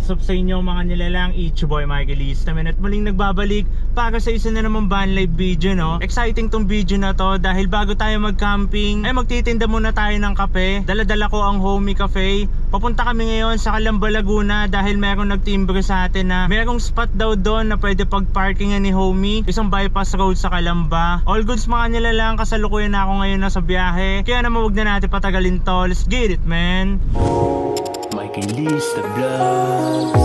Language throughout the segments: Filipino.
What's up sa inyo mga nilalang, it's your boy Michael Eastaman at muling nagbabalik para sa isa na namang van life video, no? Exciting tong video na to dahil bago tayo mag-camping ay magtitinda muna tayo ng kape. Dala-dala ko ang Homey Cafe. Papunta kami ngayon sa Calamba, Laguna dahil merong nagtimbre sa atin na merong spot daw doon na pwede pag-parkingan ni Homey. Isang bypass road sa Calamba. All goods mga nilalang, kasalukuyan na ako ngayon nasa biyahe. Kaya naman huwag na natin patagalin to. Let's get it, man! Michael Eastaman Vlogs.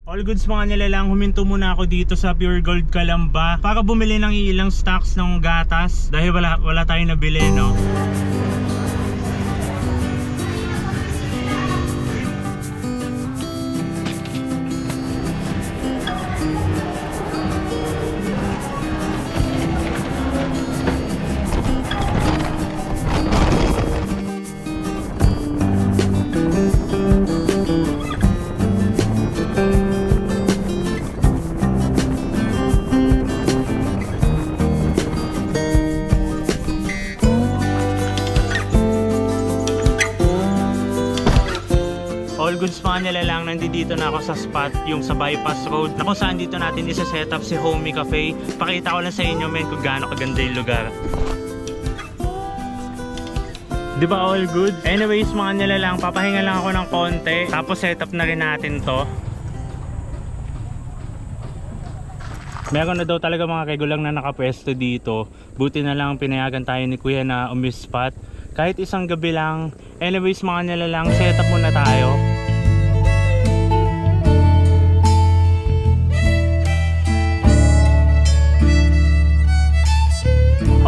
All goods mga nilalang, huminto muna ako dito sa Pure Gold Calamba para bumili ng ilang stocks ng gatas dahil wala tayong nabili, no? All goods mga nilalang, nandito na ako sa spot, yung sa bypass road na kung saan dito natin isa-set up si Homey Cafe. Pakita ko lang sa inyo men kung gaano kaganda yung lugar. Diba all good? Anyways mga nilalang, papahinga lang ako ng konti tapos set up na rin natin to. Meron na daw talaga mga kegulang na nakapwesto dito. Buti na lang pinayagan tayo ni kuya na umispat kahit isang gabi lang. Anyways mga nilalang, set up muna tayo.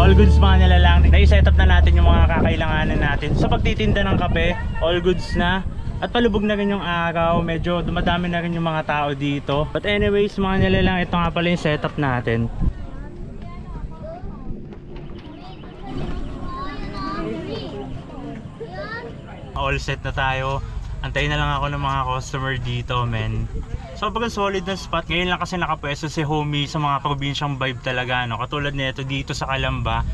All goods mga nilalang, nai-set up na natin yung mga kakailanganan natin sa pagtitinda ng kape. All goods na. At palubog na rin yung araw, medyo dumadami na rin yung mga tao dito. But anyways mga nilalang, ito nga pala yung setup natin. All set na tayo. Antayin na lang ako ng mga customer dito, men. Sobrang solid na spot. Ngayon lang kasi nakapwesto si Homey sa mga probinsyang vibe talaga, no? Katulad nito dito sa Calamba.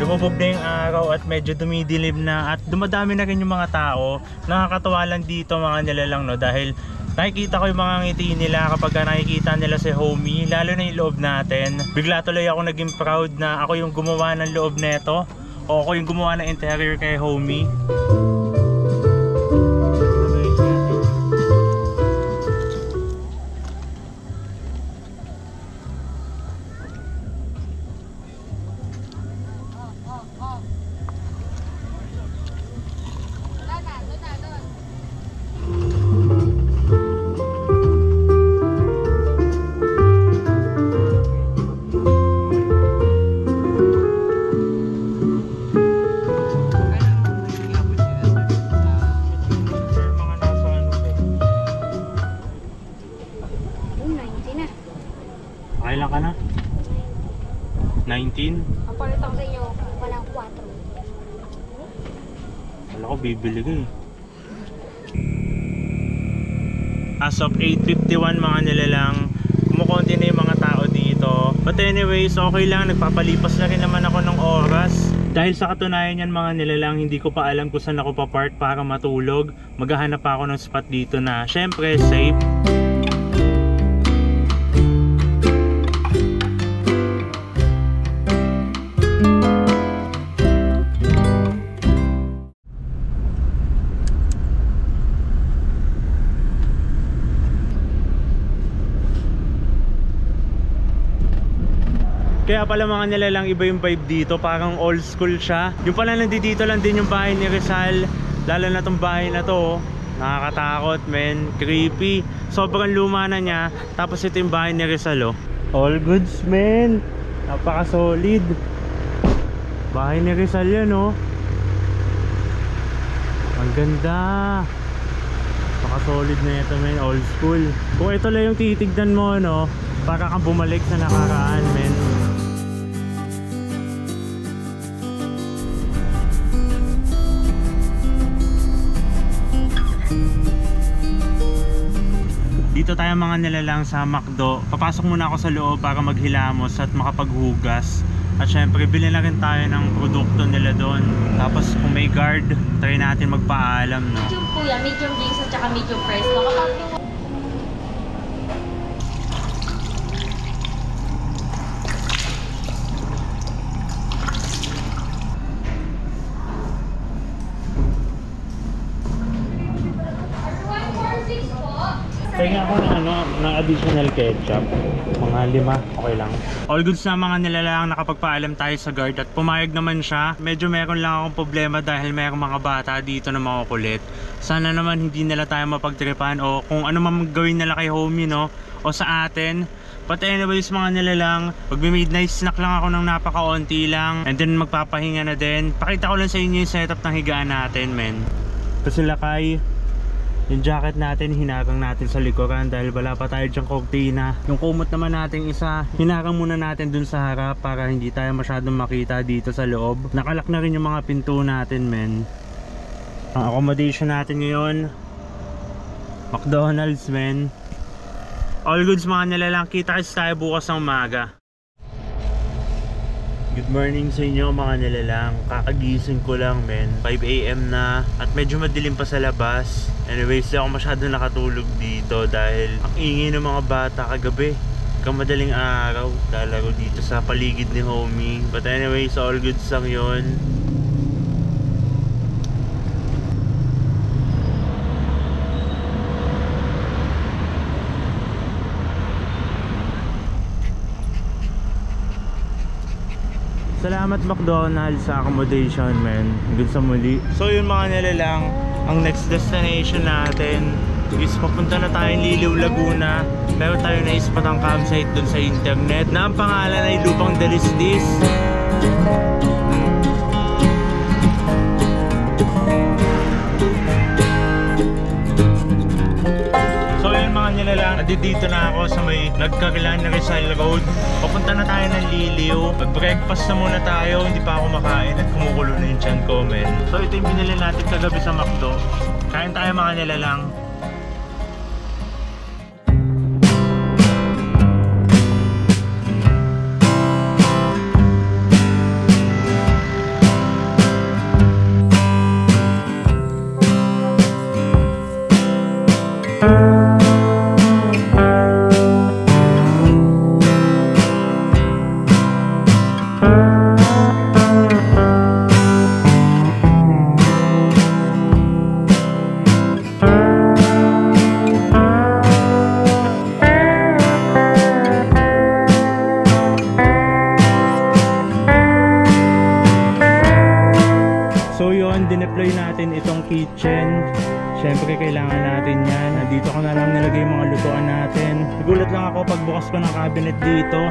Lumubog na yung araw at medyo dumidilim na at dumadami na rin yung mga tao. Nakakatawa lang dito mga nilalang, no? Dahil nakikita ko yung mga ngiti nila kapag nakikita nila si Homey, lalo na yung loob natin. Bigla tuloy ako naging proud na ako yung gumawa ng loob neto o ako yung gumawa ng interior kay Homey. Kailan ka na? 19? Papalit ako sa inyo, walang 4. Wala ko bibili ka eh. As of 8:51 mga nilalang, kumukonti na yung mga tao dito. But anyways, okay lang, nagpapalipas na rin naman ako ng oras. Dahil sa katunayan yan mga nilalang, hindi ko pa alam kung saan ako papark para matulog. Maghahanap pa ako ng spot dito na syempre safe. Kaya pala mga nilalang iba yung vibe dito, parang old school siya. Yung pala nandito lang din yung bahay ni Rizal. Lalo na tong bahay na to, nakakatakot men, creepy. Sobrang luma na niya. Tapos ito yung bahay ni Rizal oh. All goods men, napaka solid. Bahay ni Rizal yan oh. Ang ganda. Napaka solid na ito men, old school. Kung ito lang yung titignan mo no, para kang bumalik sa nakaraan men. Dito tayo mga nilalang sa McDo. Papasok muna ako sa loob para maghilamos at makapaghugas. At syempre bili na rin tayo ng produkto nila doon. Tapos kung may guard, try natin magpaalam no. Medium kuya, medium wings at saka medium fries. No? Kapag yung Kaya ako ng additional ketchup. Mga 5, okay lang. All goods na mga nilalang, nakapagpaalam tayo sa guard at pumayag naman siya. Medyo meron lang akong problema dahil merong mga bata dito na mga kulit. Sana naman hindi nila tayo mapagtripan o kung ano man gawin nila kay homie no, o sa atin. But anyways mga nilalang, magme-midnight snack lang ako ng napakaunti lang and then magpapahinga na din. Pakita ko lang sa inyo yung setup ng higaan natin men. Kasi lakay, yung jacket natin hinarang natin sa likuran dahil wala pa tayo dyang kortina. Yung kumot naman natin isa, hinarang muna natin dun sa harap para hindi tayo masyadong makita dito sa loob. Nakalak na rin yung mga pinto natin men. Ang accommodation natin ngayon, McDonald's men. All goods mga nilalang, kita kasi tayo bukas ng umaga. Good morning sa inyo mga nilalang. Kakagising ko lang men, 5 AM na at medyo madilim pa sa labas. Anyways, di ako masyado nakatulog dito dahil ang ingay ng mga bata kagabi. Kamadaling araw, lalaro dito sa paligid ni homie. But anyways, all goods lang yun. Salamat McDonald's sa accommodation men. Hanggang sa muli. So yun mga nilalang, ang next destination natin is papunta na tayong Liliw, Laguna. Meron tayo na ispatang campsite dun sa internet na ang pangalan ay Lupang Delistis. So yun mga nilalang, dito na ako sa may nagkagilan na Rizal Road. Papunta na tayo ng Liliw. Mag-breakfast na muna tayo. Hindi pa ako makain at kumukulo na yung tiyan ko men. So ito yung binili natin kagabi sa McDo. Kain tayo mga nilalang. Dineploy natin itong kitchen. Syempre kailangan natin yan. Dito ko na lang nilagay yung mga lutuan natin. Nagulat lang ako pagbukas ko ng cabinet dito.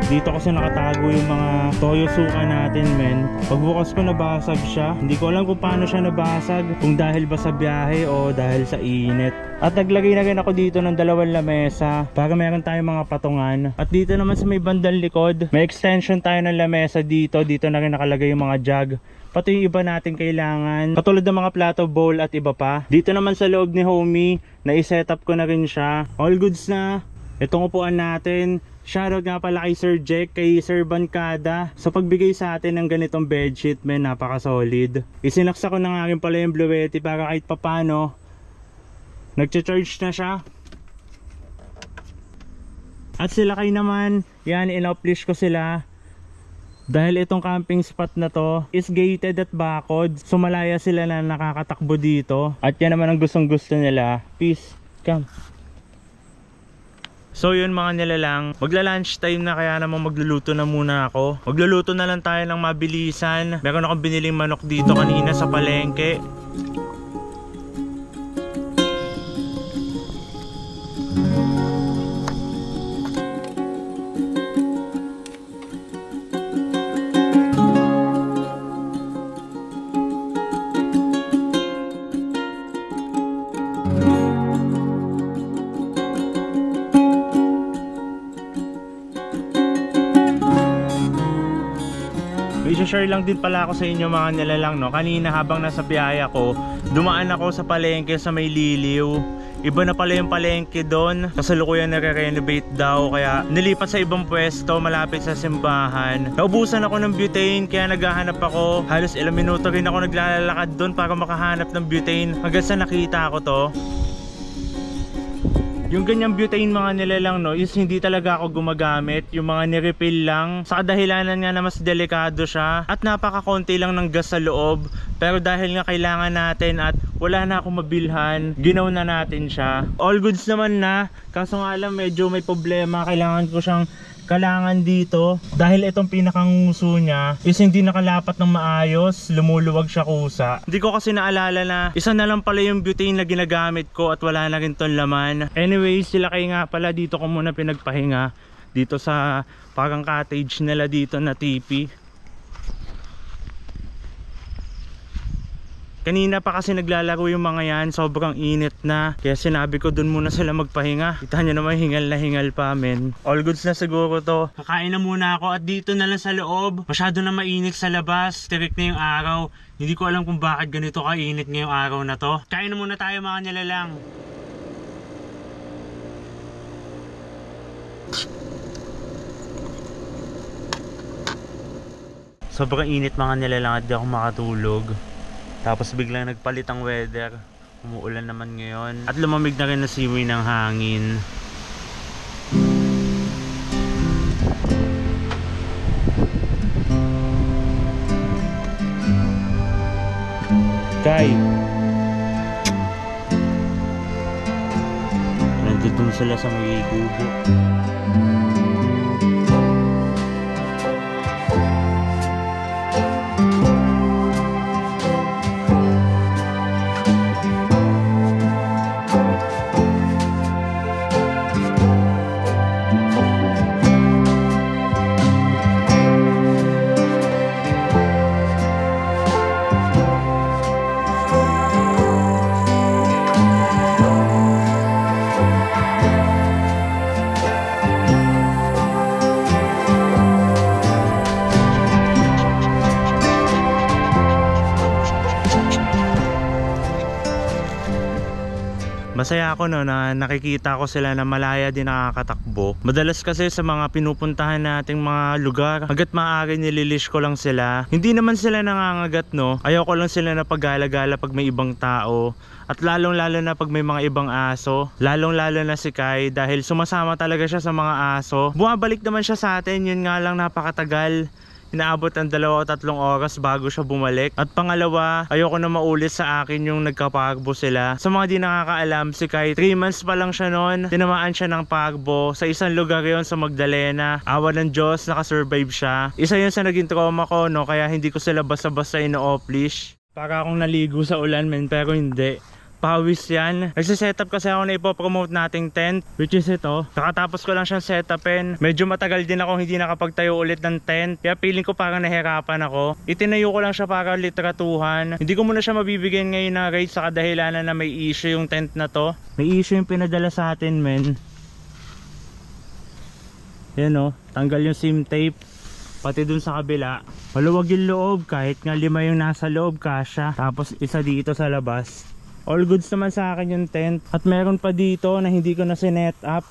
Dito kasi nakatago yung mga toyo suka natin men. Pagbukas ko nabasag siya. Hindi ko alam kung paano siya nabasag. Kung dahil ba sa biyahe o dahil sa init. At naglagay na rin ako dito ng 2 lamesa para meron tayong mga patungan. At dito naman sa may bandang likod, may extension tayo ng lamesa dito. Dito na rin nakalagay yung mga jug. Pati yung iba natin kailangan, katulad ng mga plato, bowl at iba pa. Dito naman sa loob ni homie, na-setup ko na rin siya. All goods na. Itong upuan natin, shoutout nga pala kay Sir Jack, kay Sir Bancada sa pagbigay sa atin ng ganitong bedsheet men, napaka solid. Isinaksa ko na nga rin pala yung Bluetti para kahit papano nagcha-charge na siya. At sila kay naman, yan, in-uplish ko sila. Dahil itong camping spot na to is gated at bakod. So malaya sila na nakakatakbo dito. At yan naman ang gustong gusto nila. Peace, come. So yun mga nilalang, magla-lunch time na kaya naman magluluto na muna ako. Magluluto na lang tayo ng mabilisan. Meron akong biniling manok dito kanina sa palengke. I-share lang din pala ako sa inyo mga nilalang, no? Kanina habang nasa biyaya ko, dumaan ako sa palengke sa May Liliw. Iba na pala yung palengke doon. Kasalukuyan nare-renovate daw, kaya nilipat sa ibang pwesto malapit sa simbahan. Naubusan ako ng butane kaya naghahanap ako. Halos ilang minuto rin ako naglalakad doon para makahanap ng butane hanggang sa nakita ko to. Yung ganyang butane mga nilalang, no, is hindi talaga ako gumagamit. Yung mga nirefill lang. Sa kadahilanan nga na mas delikado siya. At napakakonti lang ng gas sa loob. Pero dahil nga kailangan natin at wala na akong mabilhan, ginaw na natin siya. All goods naman na. Kaso nga lang medyo may problema. Kailangan ko siyang kalangan dito. Dahil itong pinakang nguso niya is hindi nakalapat ng maayos. Lumuluwag siya kusa. Hindi ko kasi naalala na isa na lang pala yung butane na ginagamit ko at wala na rin tong laman. Anyways, sila kayo nga pala dito ko muna pinagpahinga. Dito sa parang cottage nila dito na tipi. Kanina pa kasi naglalaro yung mga yan, sobrang init na. Kaya sinabi ko dun muna sila magpahinga. Kita nyo naman hingal na hingal pa men. All goods na siguro to. Kakain na muna ako at dito na lang sa loob. Masyado na mainit sa labas. Tirik na yung araw. Hindi ko alam kung bakit ganito kainit ngayong araw na to. Kain na muna tayo mga nilalang. Sobrang init mga nilalang at di ako makatulog. Tapos biglang nagpalit ang weather. Umuulan naman ngayon. At lumamig na rin na simoy ng hangin. Kai! Nandito sila sa may gubo. Masaya ako no na nakikita ko sila na malaya din nakakatakbo. Madalas kasi sa mga pinupuntahan nating mga lugar, hanggat maaari nililish ko lang sila. Hindi naman sila nangangagat no. Ayaw ko lang sila na paggala-gala pag may ibang tao. At lalong lalo na pag may mga ibang aso. Lalong lalo na si Kai dahil sumasama talaga siya sa mga aso. Bumabalik naman siya sa atin, yun nga lang napakatagal. Inaabot ang 2 o 3 oras bago siya bumalik. At pangalawa, ayoko na maulit sa akin yung nagkapagbo sila. Sa mga di nakakaalam, si Kai 3 months pa lang siya noon. Tinamaan siya ng pagbo sa isang lugar yon sa Magdalena. Awa ng Diyos, nakasurvive siya. Isa yun sa naging trauma ko no, kaya hindi ko sila basta-basta ino-off-leash. Para akong naligo sa ulan men, pero hindi. Pawis yan. Nagsisetup kasi ako na ipopromote nating tent, which is ito. Kakatapos ko lang siyang setupin. Medyo matagal din ako hindi nakapagtayo ulit ng tent, kaya feeling ko parang nahirapan ako. Itinayo ko lang siya para litratuhan. Hindi ko muna siya mabibigyan ngayon na rate sa kadahilanan na may issue yung tent na to. May issue yung pinadala sa atin men. Yan o, tanggal yung sim tape. Pati dun sa kabila, maluwag yung loob. Kahit nga 5 yung nasa loob, kasya. Tapos isa dito sa labas. All goods naman sa akin yung tent. At meron pa dito na hindi ko na sinet up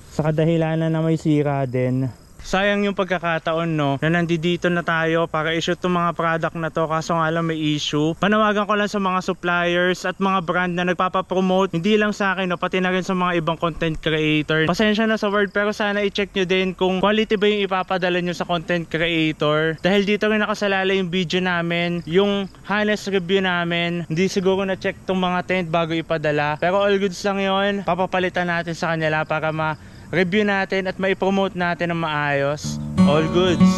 sa kadahilanan na may sira din. Sayang yung pagkakataon no, na nandito na tayo para i-shoot tong mga product na to, kaso nga lang may issue. Panawagan ko lang sa mga suppliers at mga brand na nagpapapromote, hindi lang sa akin no, pati na rin sa mga ibang content creator. Pasensya na sa word pero sana i-check nyo din kung quality ba yung ipapadala nyo sa content creator. Dahil dito rin nakasalala yung video namin, yung harness review namin. Hindi siguro na-check tong mga tent bago ipadala. Pero all goods lang yun, papapalitan natin sa kanila para review natin at maipromote natin ng maayos. All goods.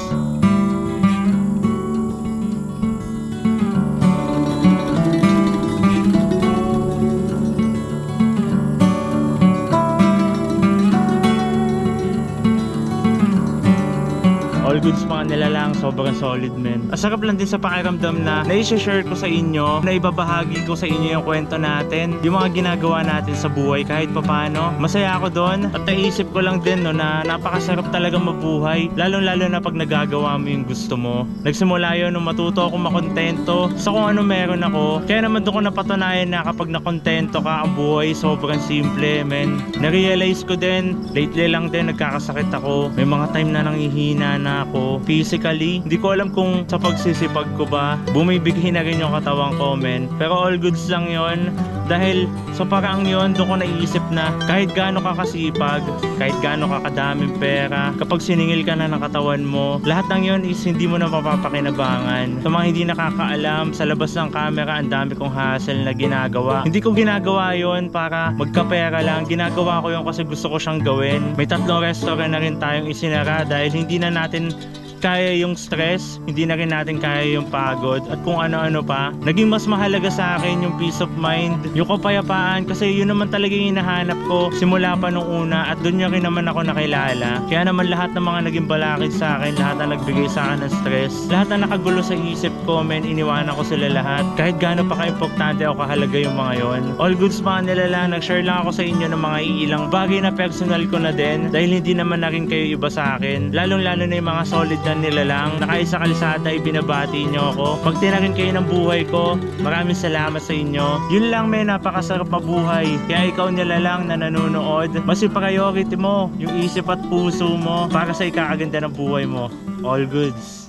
All goods mga nilalang, sobrang solid men. Masarap lang din sa pakiramdam na na-share ko sa inyo, na ibabahagi ko sa inyo yung kwento natin, yung mga ginagawa natin sa buhay kahit papano. Masaya ako doon at naisip ko lang din no, na napakasarap talaga mabuhay, lalong-lalo na pag nagagawa mo yung gusto mo. Nagsimula yun nung matuto ako makontento sa kung ano meron ako. Kaya naman doon ko napatunayan na kapag nakontento ka, ang buhay sobrang simple men. Na-realize ko din, lately lang din nagkakasakit ako. May mga time na nanghihina na ako physically. Hindi ko alam kung sa pagsisipag ko ba bumibigay na rin yung katawan ko men. Pero all goods lang yon. Dahil sa paraang yon, doon ko naisip na kahit gaano ka kasipag, kahit gaano ka kadaming pera, kapag siningil ka na ng katawan mo, lahat ng yon is hindi mo na mapapakinabangan. Sa mga hindi nakakaalam, sa labas ng camera ang dami kong hassle na ginagawa. Hindi ko ginagawa yon para magkapera lang. Ginagawa ko yon kasi gusto ko siyang gawin. May 3 restaurant na rin tayong isinara dahil hindi na natin kaya yung stress, hindi na rin natin kaya yung pagod at kung ano-ano pa. Naging mas mahalaga sa akin yung peace of mind, yung kapayapaan, kasi yun naman talaga yung hinahanap ko simula pa nung una at doon niya rin naman ako nakilala. Kaya naman lahat ng mga naging balakid sa akin, lahat na nagbigay sa akin ng stress, lahat na nakagulo sa isip ko men, iniwanan ko sila lahat. Kahit gaano pa ka-importante o kahalaga yung mga yon. All goods mga nilalang, nag-share lang ako sa inyo ng mga iilang bagay na personal ko na din dahil hindi naman na rin kayo iba sa akin. Lalong-lalo na yung mga solid na nilalang, nakaisa kalisada, ibinabati nyo ako. Pag tinarin kayo ng buhay ko, maraming salamat sa inyo. Yun lang may napakasarap mabuhay. Kaya ikaw nilalang na nanonood, mas i-priority mo yung isip at puso mo para sa ikakaganda ng buhay mo. All goods.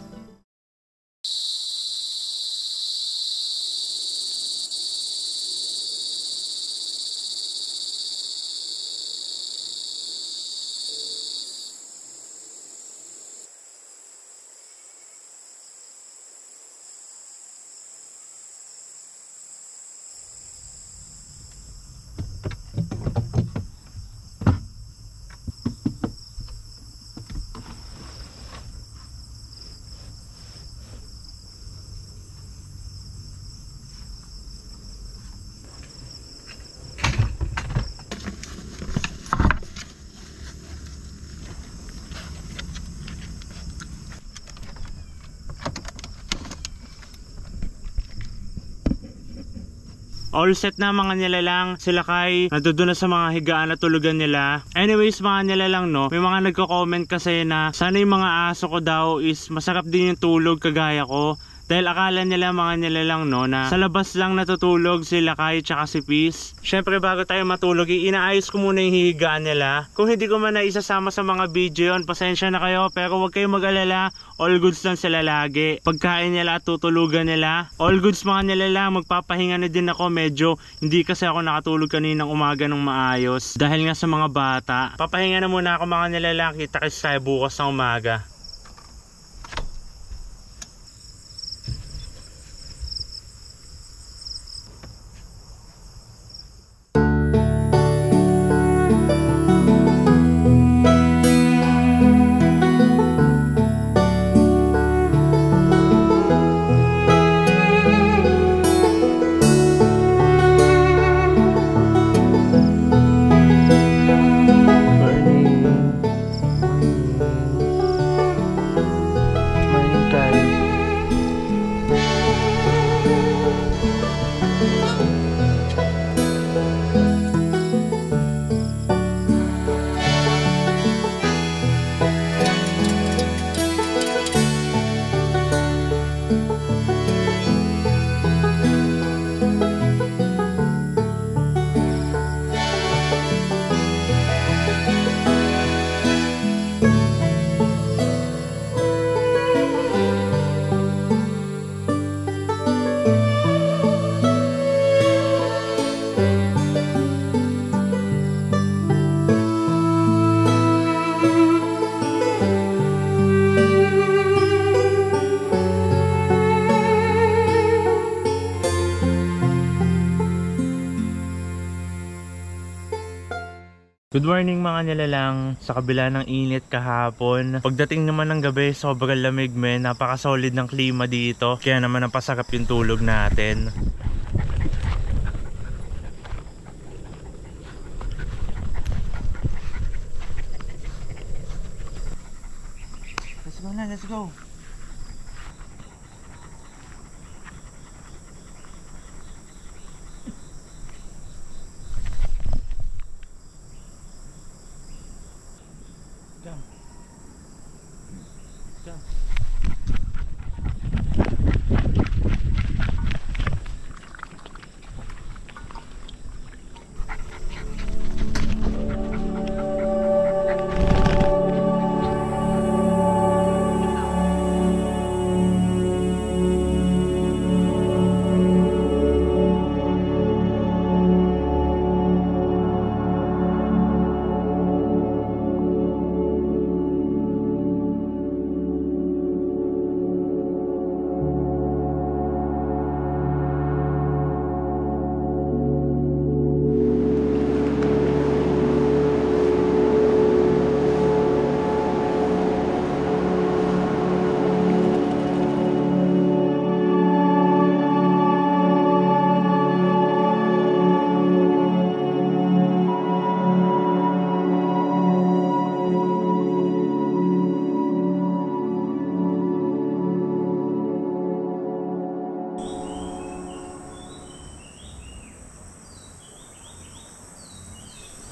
All set na mga nilalang, sila kay nandoon na sa mga higaan at tulugan nila. Anyways mga nilalang no, may mga nagko-comment kasi na sana yung mga aso ko daw is masarap din yung tulog kagaya ko. Dahil akala nila mga nilalang no na sa labas lang natutulog sila Kai tsaka si Peace. Syempre bago tayo matulog, inaayos ko muna yung hihigaan nila. Kung hindi ko man na isasama sa mga video yon, pasensya na kayo, pero huwag kayong mag-alala. All goods lang sila lagi. Pagkain nila at tutulugan nila, all goods mga nilalang. Magpapahinga na din ako, medyo hindi kasi ako nakatulog kaninang umaga ng maayos dahil nga sa mga bata. Papahinga na muna ako mga nilalang. Kita kasi tayo bukas ng umaga. Good morning mga nilalang. Sa kabila ng init kahapon, pagdating naman ng gabi, sobrang lamig men. Napaka-solid ng klima dito. Kaya naman napasarap yung tulog natin. Let's go na, let's go.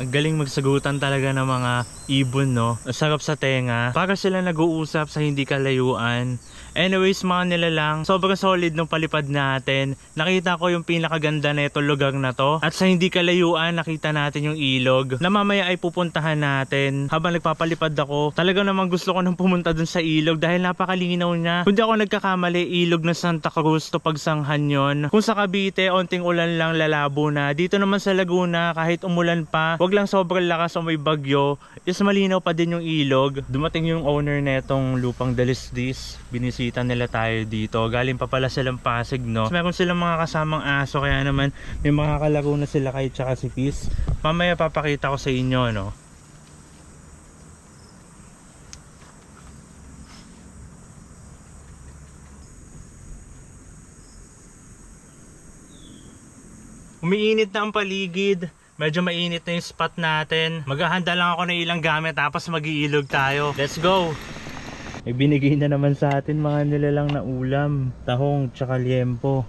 Ang galing magsagutan talaga ng mga ibon, no? Sarap sa tenga. Para sila nag-uusap sa hindi kalayuan. Anyways mga nilalang, sobrang solid ng palipad natin. Nakita ko yung pinakaganda na itong lugar na to. At sa hindi kalayuan, nakita natin yung ilog na mamaya ay pupuntahan natin. Habang nagpapalipad ako, talaga namang gusto ko nang pumunta dun sa ilog dahil napakalinaw niya. Kung di ako nagkakamali, ilog na Santa Cruz to Pagsanghan yon. Kung sa Cavite, onting ulan lang lalabo na. Dito naman sa Laguna, kahit umulan pa, wag lang sobrang lakas o may bagyo, is malinaw pa din yung ilog. Dumating yung owner na itong lupang Dalisdis. Binisita nila tayo dito. Galing pa pala silang Pasig, no? Meron silang mga kasamang aso, kaya naman may mga kalaro na sila kahit tsaka si Peace. Mamaya papakita ko sa inyo, no? Umiinit na ang paligid. Medyo mainit na yung spot natin. Maghahanda lang ako ng ilang gamit tapos mag-iilog tayo. Let's go! May binigay na naman sa atin mga nilalang na ulam. Tahong tsaka liempo.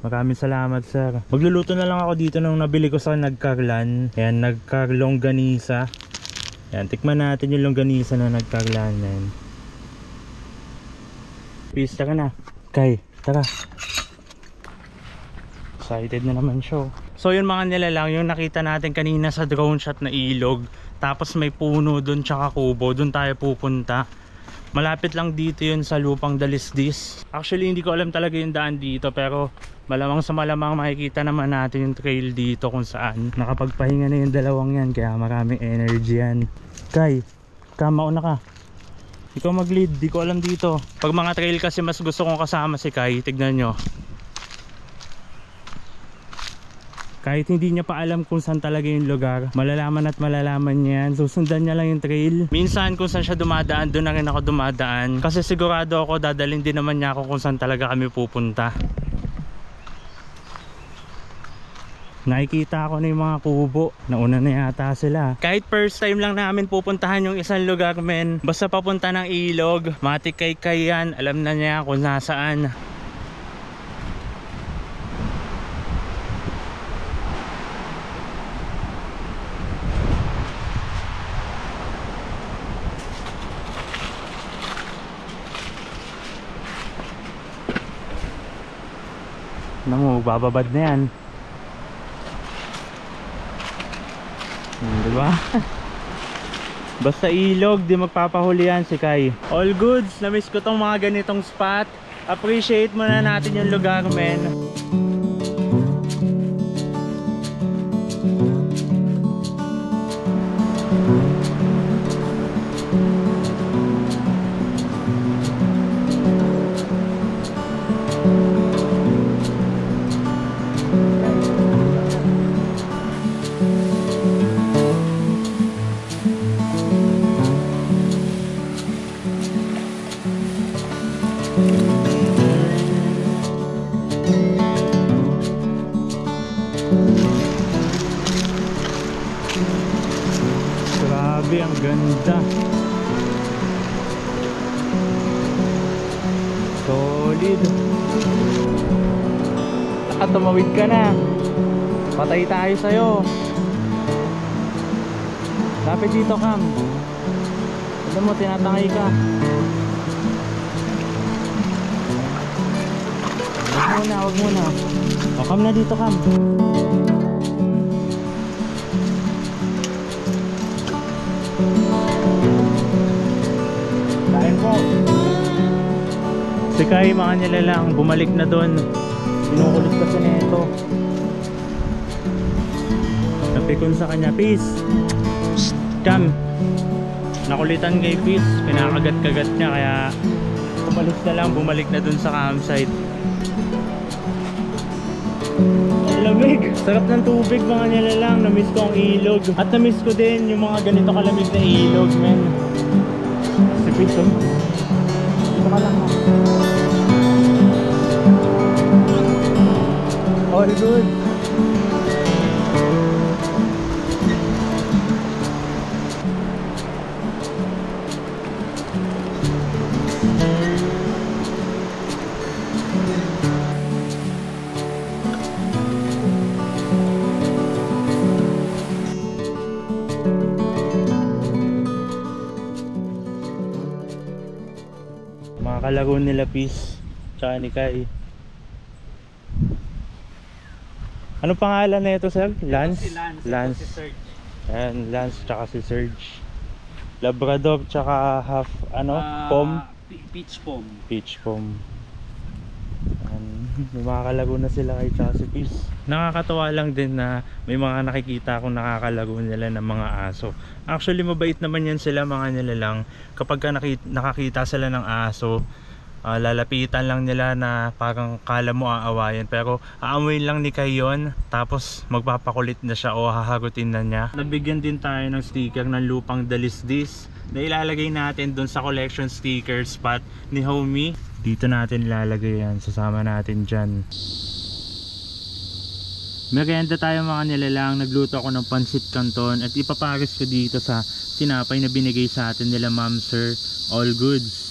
Maraming salamat sir. Magluluto na lang ako dito nung nabili ko sa Nagkarlan. Ayan, nagkarlongganisa. Ayan, tikman natin yung longganisa na nagkarlanan. Peace, tara na. Kay, tara. Excited na naman siya. So yun mga nilalang, yung nakita natin kanina sa drone shot na ilog. Tapos may puno dun tsaka kubo. Dun tayo pupunta. Malapit lang dito yun sa lupang Dalisdis. Actually hindi ko alam talaga yung daan dito, pero malamang sa malamang makikita naman natin yung trail dito kung saan. Nakapagpahinga na yung dalawang yan, kaya maraming energy yan. Kay, mauna ka. Ikaw mag lead, di ko alam dito. Pag mga trail kasi mas gusto kong kasama si Kai. Tignan nyo. Kahit hindi niya pa alam kung saan talaga yung lugar, malalaman at malalaman niya yan. Susundan niya lang yung trail. Minsan kung saan siya dumadaan, doon na rin ako dumadaan. Kasi sigurado ako dadalhin din naman niya ako kung saan talaga kami pupunta. Nakikita ako na yung mga kubo. Nauna na yata sila. Kahit first time lang namin pupuntahan yung isang lugar men, basta papunta ng ilog, matik kay yan, alam na niya kung nasaan. Namo, bababad na yan. Diba? Basta ilog, di magpapahuli yan si Kai. All goods, na-miss ko tong mga ganitong spot. Appreciate muna natin yung lugar men. ang ganda. Solid. At tumawid ka na. Patay tayo sa'yo. Lapit dito, Cam. Alam mo, tinatangay ka. Wag muna. O, Cam na dito, Cam. Kain po. Si Kai, mga nilalang, bumalik na doon. Pinukulit kasi nito. Napikon sa kanya, Peace. Cam. Nakulitan kay Peace. Pinakagat-kagat niya, kaya pumalis na lang, bumalik na doon sa campsite. Ang lamig. Sarap ng tubig, mga nilalang. Namiss ko ang ilog. At namiss ko din yung mga ganito kalamig na ilog, men. Si Peace, oh. Dito ka lang, oh. All good. Mga kalagon nila, Peace, tsaka ni Kai. Ano pangalan na ito, sir? Lance? Si Lance. Lance. Si Serge. Ayan, Lance tsaka si Serge. Labrador tsaka half, pom? Peach pom. Peach pom. May mga kalago na sila kay tsaka si Peace. Nakakatawa lang din na may mga nakikita akong nakakalago nila ng mga aso. Actually, mabait naman yan sila, mga nila lang. Kapag nakakita sila ng aso, lalapitan lang nila na parang kala mo aawayan, pero aamoy lang ni Kayon, tapos magpapakulit na siya o hahagutin na niya. Nabigyan din tayo ng sticker ng lupang dalisdis na ilalagay natin dun sa collection sticker spot ni Homie. Dito natin ilalagay yan, sasama natin dyan. Merienda tayo, mga nilalang. Nagluto ako ng pansit canton at ipapares ko dito sa tinapay na binigay sa atin nila Ma'am Sir. All goods.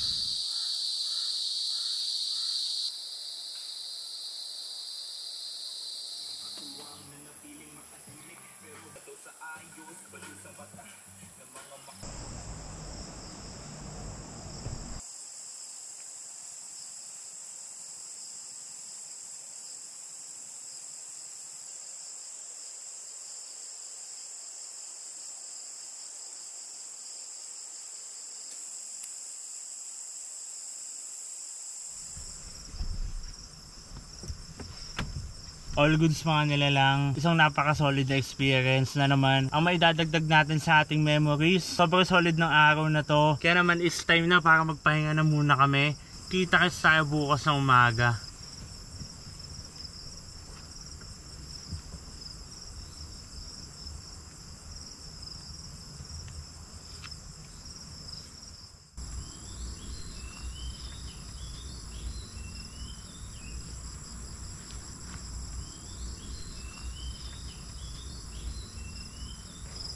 All goods, mga nilalang. Isang napaka solid na experience na naman ang maidadagdag natin sa ating memories. Sobrang solid ng araw na to. Kaya naman is time na para magpahinga na muna kami. Kita kasi tayo bukas ng umaga.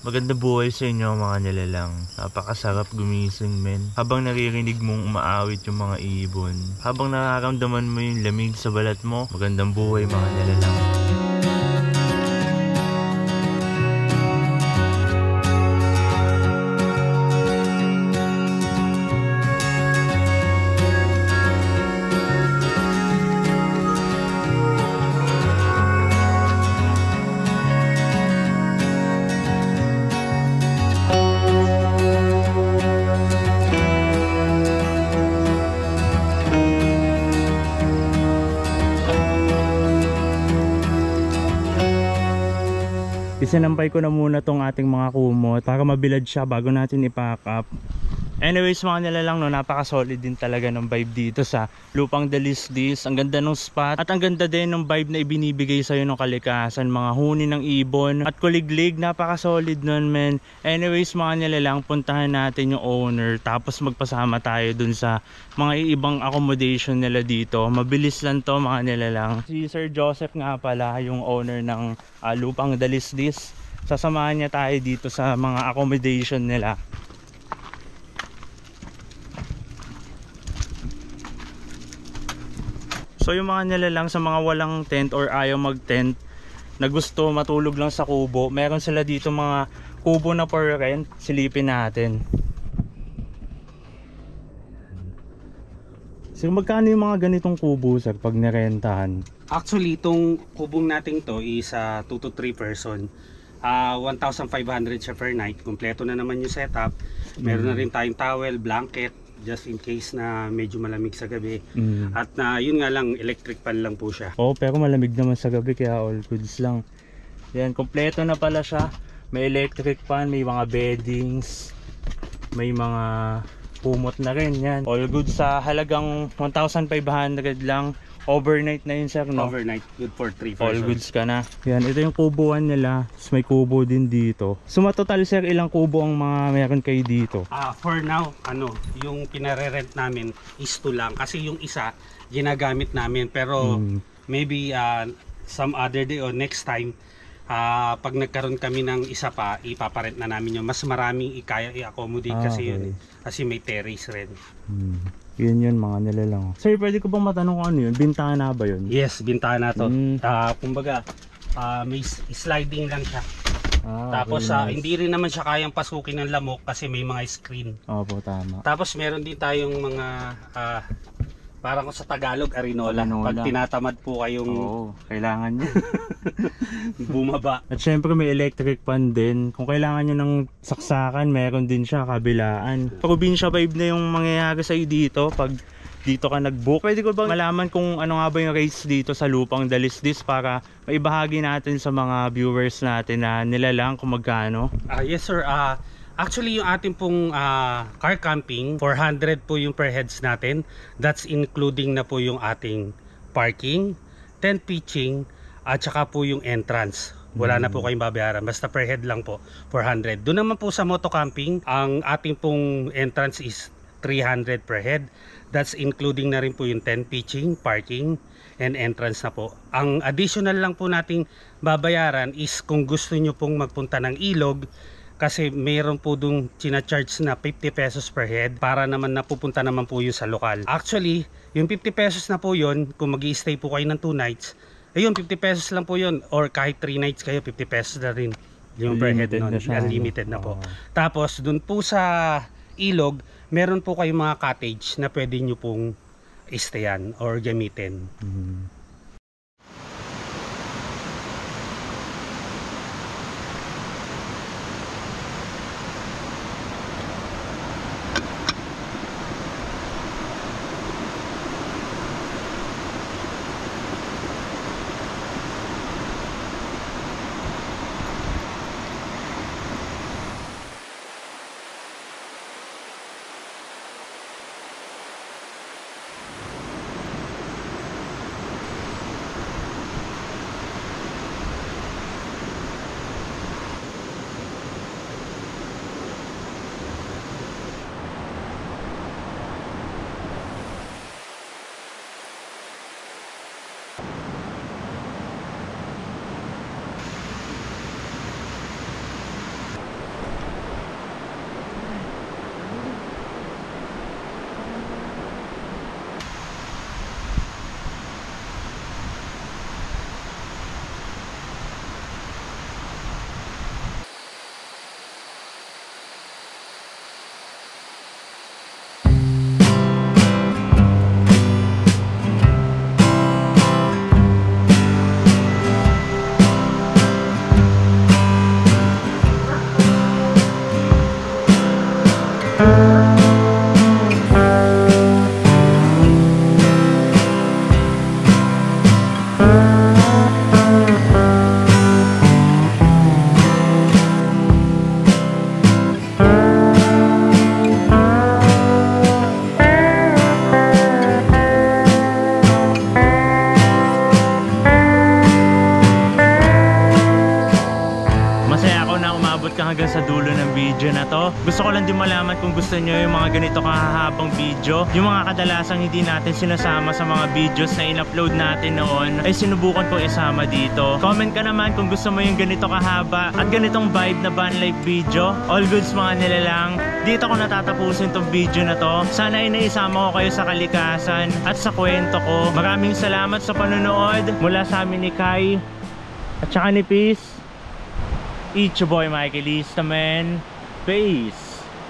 Maganda buhay sa inyo, mga nilalang. Napakasarap gumising, men. Habang naririnig mong umaawit yung mga ibon, habang nararamdaman mo yung lamig sa balat mo, magandang buhay, mga nilalang. Isinampay ko na muna tong ating mga kumot para mabilad siya bago natin i-pack up. Anyways, mga nilalang, no, napaka-solid din talaga ng vibe dito sa Lupang Dalisdis. Ang ganda ng spot at ang ganda din ng vibe na ibinibigay sa'yo ng kalikasan. Mga huni ng ibon at kuliglig, napaka-solid nun, men. Anyways, mga nilalang, puntahan natin yung owner tapos magpasama tayo dun sa mga ibang accommodation nila dito. Mabilis lang to, mga nilalang. Si Sir Joseph nga pala, yung owner ng Lupang Dalisdis. sasamahan niya tayo dito sa mga accommodation nila. So yung mga nilalang sa mga walang tent or ayaw mag-tent na gusto matulog lang sa kubo, meron sila dito mga kubo na for rent. Silipin natin. So magkano yung mga ganitong kubo sir pag nirentahan? Actually, itong kubong natin to is 2 to 3 person. 1,500 siya per night. Kompleto na naman yung setup. Meron na rin tayong towel, blanket, just in case na medyo malamig sa gabi. At yun nga lang, electric pan lang po siya. Oh, pero malamig naman sa gabi kaya all goods lang. Yan, kompleto na pala siya. May electric fan, may mga beddings, may mga kumot na rin. Yan, all goods sa halagang 1,500 lang. Overnight na yun sir, no? Overnight, good for 3 persons. All goods ka na. Yan, ito yung kubuan nila. Tapos may kubo din dito. So matotal sir, ilang kubo ang mga meron kayo dito? For now, yung pinare-rent namin is 2 lang. Kasi yung isa, ginagamit namin. Pero maybe some other day or next time, pag nagkaroon kami ng isa pa, ipaparent na namin yung mas maraming ikaya i-accommodate kasi okay. yun. Kasi may terrace rin. Yun mga nilalang. Sir, pwede ko bang matanong kung ano yun? Bintana ba yun? Yes, bintana to. Kumbaga, may sliding lang siya. Tapos very nice. hindi rin naman siya kayang pasukin ng lamok kasi may mga screen. Opo, tama. Tapos meron din tayong mga parang sa Tagalog, arinola. Pag tinatamad po kayong kailangan nyo. bumaba. At syempre may electric fan din. Kung kailangan nyo ng saksakan, meron din siya kabilaan. Probinsya vibe na yung mangyayari sa'yo dito pag dito ka nag-book. Pwede ko bang malaman kung ano nga ba yung rates dito sa Lupang Dalisdis para maibahagi natin sa mga viewers natin na nilalang kung magkano? Yes sir, actually yung ating pong car camping, 400 po yung per heads natin. That's including na po yung ating parking, tent pitching, at saka po yung entrance. Wala na po kayong babayaran, basta per head lang po, 400. Doon naman po sa moto camping, ang ating pong entrance is 300 per head. That's including na rin po yung tent pitching, parking, and entrance na po. Ang additional lang po nating babayaran is kung gusto nyo pong magpunta ng ilog, kasi mayroon po dung charge na 50 pesos per head para naman napupunta naman po yun sa lokal. Actually, yung 50 pesos na po yun, kung mag-i-stay po kayo ng 2 nights, ayun, 50 pesos lang po yun. Or kahit 3 nights kayo, 50 pesos na rin yung per head nun. Unlimited na po. Tapos, dun po sa ilog, meron po kayong mga cottage na pwede nyo pong istayan or gamitin. hanggang sa dulo ng video na to. Gusto ko lang din malaman kung gusto nyo yung mga ganito kahahabang video. Yung mga kadalasang hindi natin sinasama sa mga videos na in-upload natin noon ay sinubukan kong isama dito. Comment ka naman kung gusto mo yung ganito kahaba at ganitong vibe na van life video. All goods mga nilalang. Dito ko natatapusin tong video na to. Sana ay naisama ko kayo sa kalikasan at sa kwento ko. Maraming salamat sa panonood mula sa amin ni Kai at saka ni Peace. It's your boy Michael Eastaman. Peace.